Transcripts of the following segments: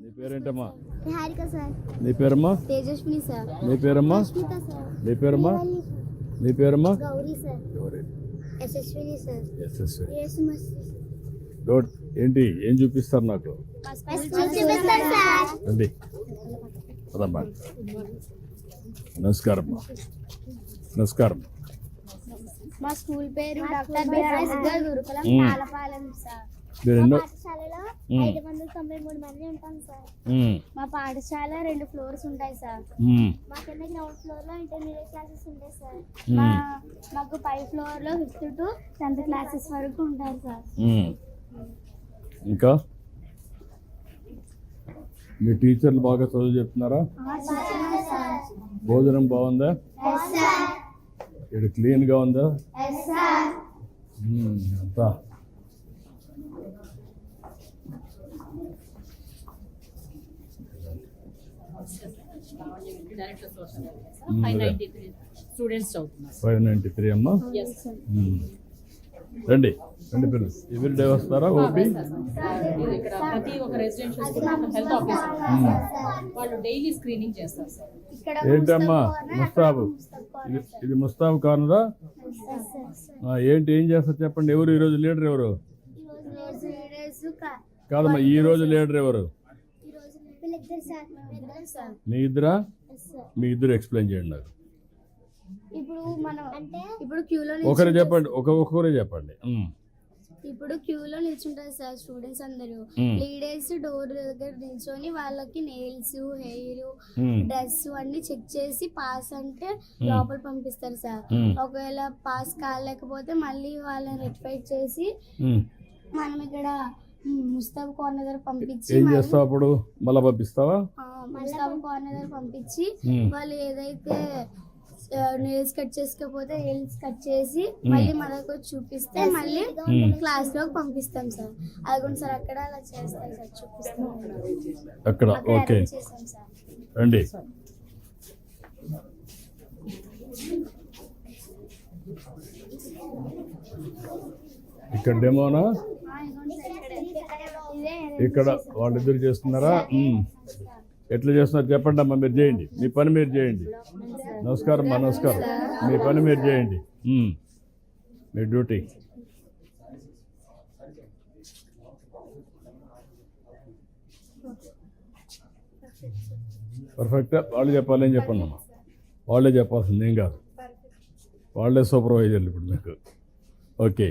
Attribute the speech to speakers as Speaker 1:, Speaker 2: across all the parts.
Speaker 1: నీ పేరేంటమ్మా?
Speaker 2: హారిక సార్.
Speaker 1: నీ పేరమ్మా?
Speaker 2: తేజస్విని సార్.
Speaker 1: నీ పేరమ్మా?
Speaker 2: రష్మిత సార్.
Speaker 1: నీ పేరమ్మా? నీ పేరమ్మా?
Speaker 2: గౌరీ సార్.
Speaker 1: గౌరీ.
Speaker 2: యశస్విని సార్.
Speaker 1: యశస్వి.
Speaker 2: యేసుమస్తి.
Speaker 1: గుడ్. ఏంటి ఏం చూపిస్తారు నాకు?
Speaker 2: చూపిస్తాను సార్.
Speaker 1: రండి పదమ్మా. నమస్కారం. నమస్కారం.
Speaker 2: మా స్కూల్ పేరు డాక్టర్ బిఆర్ఎస్ గురుకులం పాలపాలెం సార్.
Speaker 1: మీరు ఎన్నో
Speaker 2: పాఠశాలలో 593 మంది ఉంటాం సార్. మా పాఠశాల 2 ఫ్లోర్స్ ఉంటాయి సార్. మా కింద గ్రౌండ్ ఫ్లోర్ లో ఇంటర్మీడియట్ క్లాసెస్ ఉంటాయి సార్. మాకు పై ఫ్లోర్ లో 5th to 10th క్లాసెస్ వరకు ఉంటారు సార్.
Speaker 1: ఇంకా మీ టీచర్లు బాగా చదువు చెప్తున్నారా? భోజనం బాగుందా? ఇక్కడ క్లీన్గా ఉందా? అంతా
Speaker 3: స్టూడెంట్స్ చదువుతున్నారు.
Speaker 1: 593 అమ్మా. రండి రండి పిల్లలు. ఎవరి డే వస్తారా? ఓపీ
Speaker 3: ఇక్కడ ప్రతి ఒక్క రెసిడెన్షియల్ స్కూల్ హెల్త్ ఆఫీసర్ వాళ్ళు డైలీ స్క్రీనింగ్ చేస్తారు సార్.
Speaker 1: ఏంటమ్మా ముస్తాబు? ఇది ముస్తాబు కార్నరా? ఏంటి ఏం చేస్తారు చెప్పండి. ఎవరు ఈరోజు లీడర్? ఎవరు కాదమ్మా, ఈ రోజు లీడర్ ఎవరు? మీ ఇద్దరా? మీ ఇద్దరు ఎక్స్ప్లెయిన్ చేయండి నాకు.
Speaker 2: ఇప్పుడు క్యూలో
Speaker 1: ఒకరే చెప్పండి. ఒక్కొక్కరే చెప్పండి.
Speaker 2: ఇప్పుడు క్యూలో నిల్చుంటారు సార్ స్టూడెంట్స్ అందరూ. లీడర్స్ డోర్ దగ్గర నిల్చొని వాళ్ళకి నెయిల్స్, హెయిర్, డ్రెస్ అన్ని చెక్ చేసి పాస్ అంటే లోపల పంపిస్తారు సార్. ఒకవేళ పాస్ కాలేకపోతే మళ్ళీ వాళ్ళని రెక్టిఫై చేసి మనం ఇక్కడ ముస్తాబ్ కార్నర్ దగ్గర పంపించి
Speaker 1: ఏం చేస్తావు అప్పుడు? మళ్ళీ పంపిస్తావా?
Speaker 2: ముస్తాబ్ కార్నర్ దగ్గర పంపించి వాళ్ళు ఏదైతే నెయిల్స్ కట్ చేసుకోకపోతే నెయిల్స్ కట్ చేసి మళ్ళీ మన దగ్గర చూపిస్తే మళ్ళీ క్లాస్ లోకి పంపిస్తాం సార్. అదిగోండి సార్ అక్కడ అలా చేస్తాం సార్, చూపిస్తాం
Speaker 1: అక్కడ. ఓకే రండి. ఇక్కడ డెమోనా? ఇక్కడ వాళ్ళిద్దరు చేస్తున్నారా? ఎట్లా చేస్తున్నారు చెప్పండి అమ్మా. మీరు చేయండి, మీ పని మీరు చేయండి. నమస్కారం అమ్మా. నమస్కారం. మీ పని మీరు చేయండి, మీ డ్యూటీ. పర్ఫెక్టా? వాళ్ళు చెప్పాలి. ఏం చెప్పండి అమ్మా. వాళ్ళే చెప్పాల్సింది, ఏం కాదు. వాళ్ళే సూపర్వైజర్లు ఇప్పుడు మీకు. ఓకే.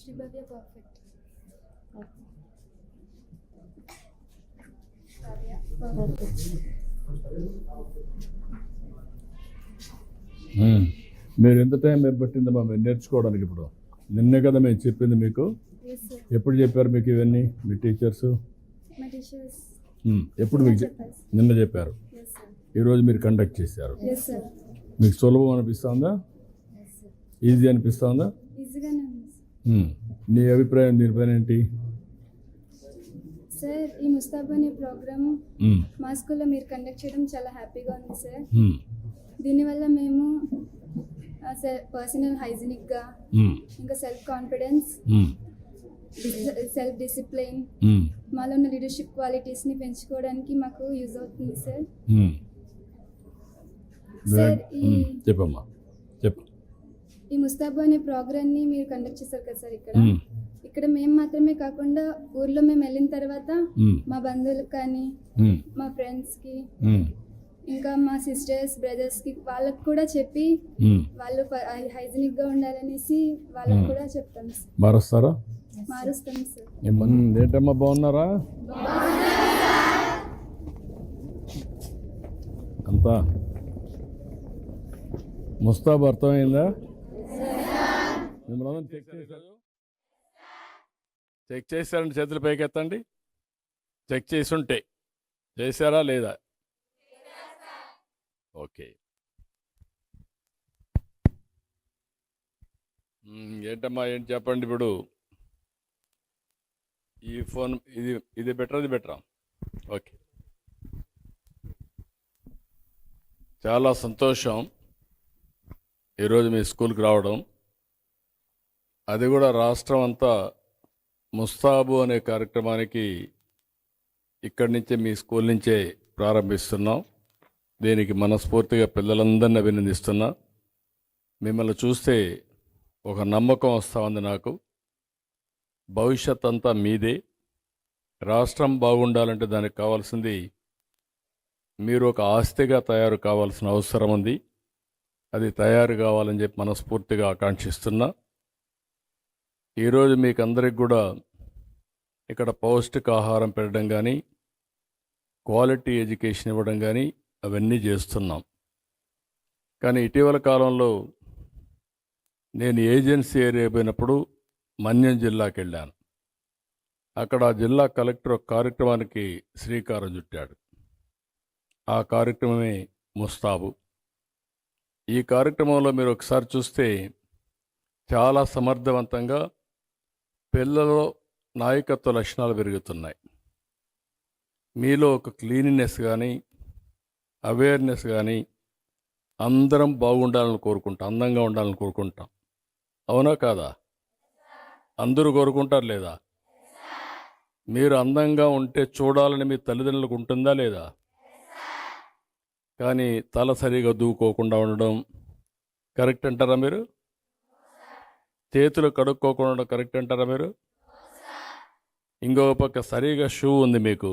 Speaker 2: శ్రీభవ్య పర్ఫెక్ట్.
Speaker 1: మీరు ఎంత టైం పట్టిందమ్మా మీరు నేర్చుకోవడానికి? ఇప్పుడు నిన్నే కదా మేము చెప్పింది మీకు. ఎప్పుడు చెప్పారు మీకు ఇవన్నీ మీ టీచర్స్? ఎప్పుడు మీకు నిన్న చెప్పారు. ఈరోజు మీరు కండక్ట్ చేశారు. మీకు సులభం అనిపిస్తుందా? ఈజీ అనిపిస్తుందా? నీ అభిప్రాయం దీనిపైన ఏంటి?
Speaker 4: సార్, ఈ ముస్తాబ్ అనే ప్రోగ్రామ్ మా స్కూల్లో మీరు కండక్ట్ చేయడం చాలా హ్యాపీగా ఉంది సార్. దీనివల్ల మేము పర్సనల్ హైజీనిక్గా, ఇంకా సెల్ఫ్ కాన్ఫిడెన్స్, సెల్ఫ్ డిసిప్లిన్, మాలో ఉన్న లీడర్షిప్ క్వాలిటీస్ని పెంచుకోవడానికి మాకు యూజ్ అవుతుంది సార్. సార్,
Speaker 1: చెప్పమ్మా చెప్పు.
Speaker 4: ఈ ముస్తాబ్ అనే ప్రోగ్రామ్ని మీరు కండక్ట్ చేశారు కదా సార్. ఇక్కడ మేము మాత్రమే కాకుండా ఊర్లో మేము వెళ్ళిన తర్వాత మా బంధువులకు కానీ, మా ఫ్రెండ్స్కి, ఇంకా మా సిస్టర్స్, బ్రదర్స్కి వాళ్ళకి కూడా చెప్పి వాళ్ళు హైజీనిక్గా ఉండాలనేసి వాళ్ళకి కూడా చెప్తాం సార్. మారుస్తాం సార్.
Speaker 1: ఏంటమ్మా బాగున్నారా అంతా? ముస్తాబ్ అర్థమైందా? మిమ్మల్ని చెక్ చేశారండి. చేతులు పైకి ఎత్తండి. చెక్ చేసి ఉంటే చేశారా లేదా? ఓకే. ఏంటమ్మా ఏంటి చెప్పండి ఇప్పుడు. ఈ ఫోన్ ఇది బెటర్, అది బెటరా? ఓకే, చాలా సంతోషం ఈరోజు మీ స్కూల్కి రావడం. అది కూడా రాష్ట్రం అంతా ముస్తాబు అనే కార్యక్రమానికి ఇక్కడి నుంచే మీ స్కూల్ నుంచే ప్రారంభిస్తున్నాం. దీనికి మనస్ఫూర్తిగా పిల్లలందరినీ అభినందిస్తున్నా. మిమ్మల్ని చూస్తే ఒక నమ్మకం వస్తూ ఉంది నాకు. భవిష్యత్ అంతా మీదే. రాష్ట్రం బాగుండాలంటే దానికి కావాల్సింది మీరు ఒక ఆస్తిగా తయారు కావాల్సిన అవసరం ఉంది. అది తయారు కావాలని చెప్పి మనస్ఫూర్తిగా ఆకాంక్షిస్తున్నా. ఈరోజు మీకు అందరికి కూడా ఇక్కడ పౌష్టికాహారం పెట్టడం కానీ, క్వాలిటీ ఎడ్యుకేషన్ ఇవ్వడం కానీ అవన్నీ చేస్తున్నాం. కానీ ఇటీవల కాలంలో నేను ఏజెన్సీ ఏరియా పోయినప్పుడు మన్యం జిల్లాకి వెళ్ళాను. అక్కడ ఆ జిల్లా కలెక్టర్ ఒక కార్యక్రమానికి శ్రీకారం చుట్టాడు. ఆ కార్యక్రమమే ముస్తాబు. ఈ కార్యక్రమంలో మీరు ఒకసారి చూస్తే చాలా సమర్థవంతంగా పిల్లలలో నాయకత్వ లక్షణాలు పెరుగుతున్నాయి. మీలో ఒక క్లీనినెస్ కానీ, అవేర్నెస్ కానీ, అందరం బాగుండాలని కోరుకుంటాం, అందంగా ఉండాలని కోరుకుంటాం. అవునా కాదా? అందరూ కోరుకుంటారు లేదా? మీరు అందంగా ఉంటే చూడాలని మీ తల్లిదండ్రులకు ఉంటుందా లేదా? కానీ తల సరిగా దూకోకుండా ఉండడం కరెక్ట్ అంటారా మీరు? చేతులు కడుక్కోకుండా ఉండడం కరెక్ట్ అంటారా మీరు? ఇంకో పక్క సరిగా షూ ఉంది మీకు,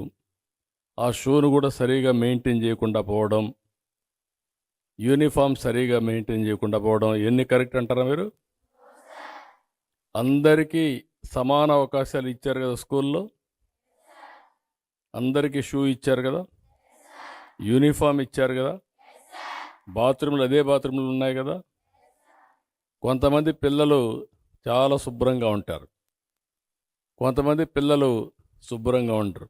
Speaker 1: ఆ షూను కూడా సరిగా మెయింటైన్ చేయకుండా పోవడం, యూనిఫామ్ సరిగా మెయింటైన్ చేయకుండా పోవడం, ఎన్ని కరెక్ట్ అంటారా మీరు? అందరికీ సమాన అవకాశాలు ఇచ్చారు కదా స్కూల్లో? అందరికీ షూ ఇచ్చారు కదా, యూనిఫామ్ ఇచ్చారు కదా, బాత్రూమ్లు అదే బాత్రూమ్లు ఉన్నాయి కదా. కొంతమంది పిల్లలు చాలా శుభ్రంగా ఉంటారు, కొంతమంది పిల్లలు శుభ్రంగా ఉండరు.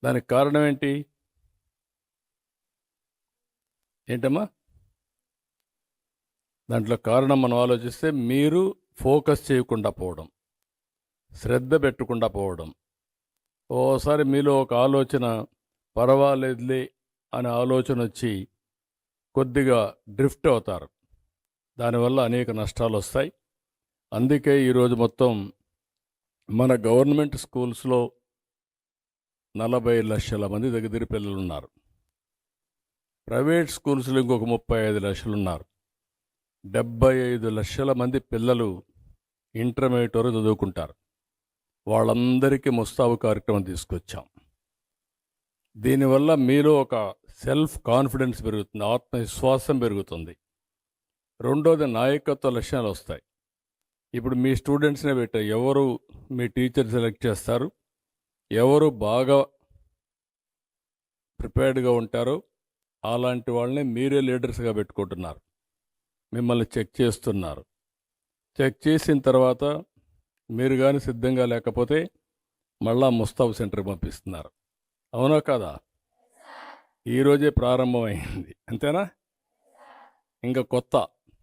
Speaker 1: దానికి కారణం ఏంటమ్మా? దాంట్లో కారణం మనం ఆలోచిస్తే మీరు ఫోకస్ చేయకుండా పోవడం, శ్రద్ధ పెట్టకుండా పోవడం. ఓసారి మీలో ఒక ఆలోచన పర్వాలేదులే అనే ఆలోచన వచ్చి కొద్దిగా డ్రిఫ్ట్ అవుతారు. దానివల్ల అనేక నష్టాలు వస్తాయి. అందుకే ఈరోజు మొత్తం మన గవర్నమెంట్ స్కూల్స్లో 40 లక్షల మంది దగ్గర పిల్లలు ఉన్నారు. ప్రైవేట్ స్కూల్స్లో ఇంకొక 35 లక్షలు ఉన్నారు. 75 లక్షల మంది పిల్లలు ఇంటర్మీడియట్ వరకు చదువుకుంటారు. వాళ్ళందరికీ ముస్తాబు కార్యక్రమం తీసుకొచ్చాం. దీనివల్ల మీలో ఒక సెల్ఫ్ కాన్ఫిడెన్స్ పెరుగుతుంది, ఆత్మవిశ్వాసం పెరుగుతుంది. రెండోది నాయకత్వ లక్షణాలు వస్తాయి. ఇప్పుడు మీ స్టూడెంట్స్నే పెట్టా, ఎవరు మీ టీచర్ సెలెక్ట్ చేస్తారు, ఎవరు బాగా ప్రిపేర్డ్గా ఉంటారో అలాంటి వాళ్ళని మీరే లీడర్స్గా పెట్టుకుంటున్నారు. మిమ్మల్ని చెక్ చేస్తున్నారు. చెక్ చేసిన తర్వాత మీరు కానీ సిద్ధంగా లేకపోతే మళ్ళా ముస్తాబు సెంటర్కి పంపిస్తున్నారు. అవునా కాదా? ఈరోజే ప్రారంభమైంది, అంతేనా?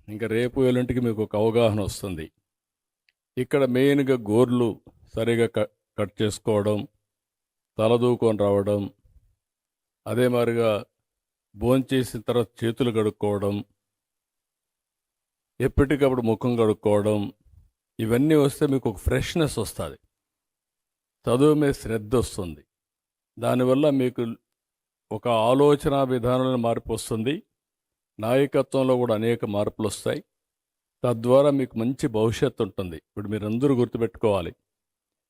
Speaker 1: ఇంకా రేపు ఎల్లుంటికి మీకు ఒక అవగాహన వస్తుంది. ఇక్కడ మెయిన్గా గోర్లు సరిగా కట్ చేసుకోవడం, తలదూకొని రావడం, అదే మాదిరిగా భోంచేసిన తర్వాత చేతులు కడుక్కోవడం, ఎప్పటికప్పుడు ముఖం కడుక్కోవడం, ఇవన్నీ వస్తే మీకు ఒక ఫ్రెష్నెస్ వస్తుంది, చదువు మీద శ్రద్ధ వస్తుంది. దానివల్ల మీకు ఒక ఆలోచన విధానంలో మార్పు వస్తుంది. నాయకత్వంలో కూడా అనేక మార్పులు వస్తాయి. తద్వారా మీకు మంచి భవిష్యత్తు ఉంటుంది. ఇప్పుడు మీరందరూ గుర్తుపెట్టుకోవాలి,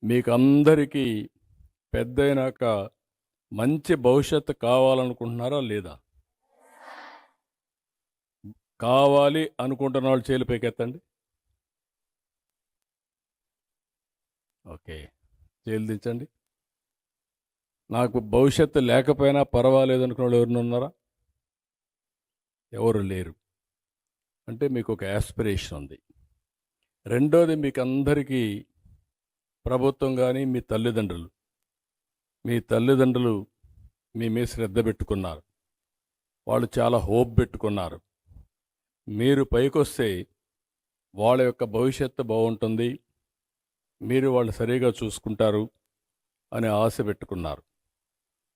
Speaker 1: మీకు అందరికీ పెద్దయినాక మంచి భవిష్యత్తు కావాలనుకుంటున్నారా లేదా? కావాలి అనుకుంటున్న వాళ్ళు చేతులు పైకెత్తండి. ఓకే, చేతులు దించండి. నాకు భవిష్యత్తు లేకపోయినా పర్వాలేదు అనుకున్న వాళ్ళు ఎవరిని ఉన్నారా? ఎవరు లేరు. అంటే మీకు ఒక యాస్పిరేషన్ ఉంది. రెండోది, మీకు అందరికీ ప్రభుత్వం కానీ మీ తల్లిదండ్రులు మీ మీద శ్రద్ధ పెట్టుకున్నారు. వాళ్ళు చాలా హోప్ పెట్టుకున్నారు. మీరు పైకొస్తే వాళ్ళ యొక్క భవిష్యత్తు బాగుంటుంది, మీరు వాళ్ళు సరిగా చూసుకుంటారు అని ఆశ పెట్టుకున్నారు.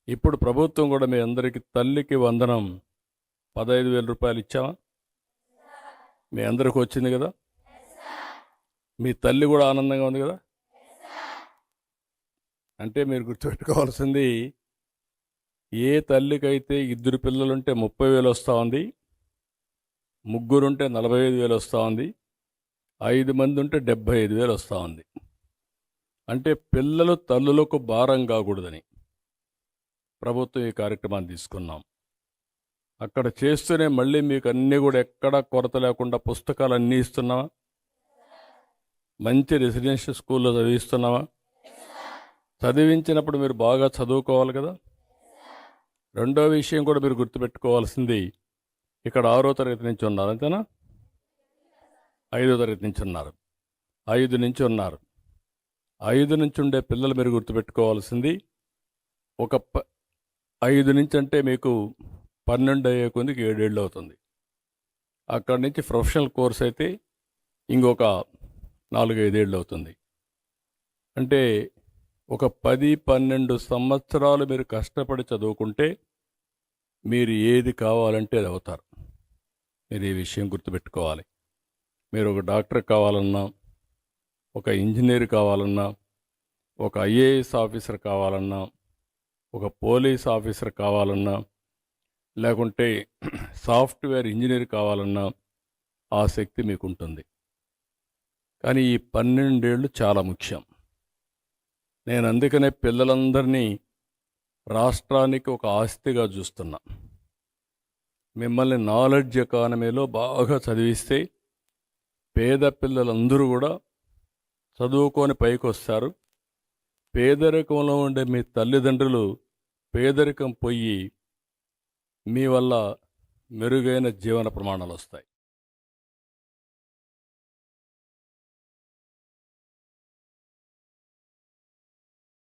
Speaker 1: ఇప్పుడు ప్రభుత్వం కూడా మీ అందరికీ తల్లికి వందనం 15,000 రూపాయలు ఇచ్చామా? మీ అందరికి వచ్చింది కదా? మీ తల్లి కూడా ఆనందంగా ఉంది కదా? అంటే మీరు గుర్తుపెట్టుకోవాల్సింది, ఏ తల్లికైతే 2 పిల్లలుంటే 30,000 వస్తూ ఉంది, 3 ఉంటే 45,000 వస్తూ ఉంది, 5 మంది ఉంటే 75,000 వస్తూ ఉంది. అంటే పిల్లలు తల్లులకు భారం కాకూడదని ప్రభుత్వం ఈ కార్యక్రమాన్ని తీసుకున్నాం. అక్కడ చేస్తూనే మళ్ళీ మీకు అన్నీ కూడా ఎక్కడా కొరత లేకుండా పుస్తకాలు అన్నీ ఇస్తున్నావా? మంచి రెసిడెన్షియల్ స్కూల్లో చదివిస్తున్నావా? చదివించినప్పుడు మీరు బాగా చదువుకోవాలి కదా. రెండో విషయం కూడా మీరు గుర్తుపెట్టుకోవాల్సింది, ఇక్కడ 6వ తరగతి నుంచి ఉన్నారు అంతేనా? 5వ తరగతి నుంచి ఉన్నారు, 5 నుంచి ఉన్నారు. 5 నుంచి ఉండే పిల్లలు మీరు గుర్తుపెట్టుకోవాల్సింది, ఒక 5 నుంచి అంటే మీకు 12 అయ్యే కొద్దికి 7 ఏళ్ళు అవుతుంది. అక్కడి నుంచి ప్రొఫెషనల్ కోర్స్ అయితే ఇంకొక 4-5 ఏళ్ళు అవుతుంది. అంటే ఒక 10-12 సంవత్సరాలు మీరు కష్టపడి చదువుకుంటే మీరు ఏది కావాలంటే అది అవుతారు. మీరు ఈ విషయం గుర్తుపెట్టుకోవాలి. మీరు ఒక డాక్టర్ కావాలన్నా, ఒక ఇంజనీర్ కావాలన్నా, ఒక ఐఏఎస్ ఆఫీసర్ కావాలన్నా, ఒక పోలీస్ ఆఫీసర్ కావాలన్నా, లేకుంటే సాఫ్ట్వేర్ ఇంజనీర్ కావాలన్నా ఆ శక్తి మీకు ఉంటుంది. కానీ ఈ 12 ఏళ్ళు చాలా ముఖ్యం. నేను అందుకనే పిల్లలందరినీ రాష్ట్రానికి ఒక ఆస్తిగా చూస్తున్నా. మిమ్మల్ని నాలెడ్జ్ ఎకానమీలో బాగా చదివిస్తే పేద పిల్లలందరూ కూడా చదువుకొని పైకి వస్తారు. పేదరికంలో ఉండే మీ తల్లిదండ్రులు పేదరికం పోయి మీ వల్ల మెరుగైన జీవన ప్రమాణాలు వస్తాయి.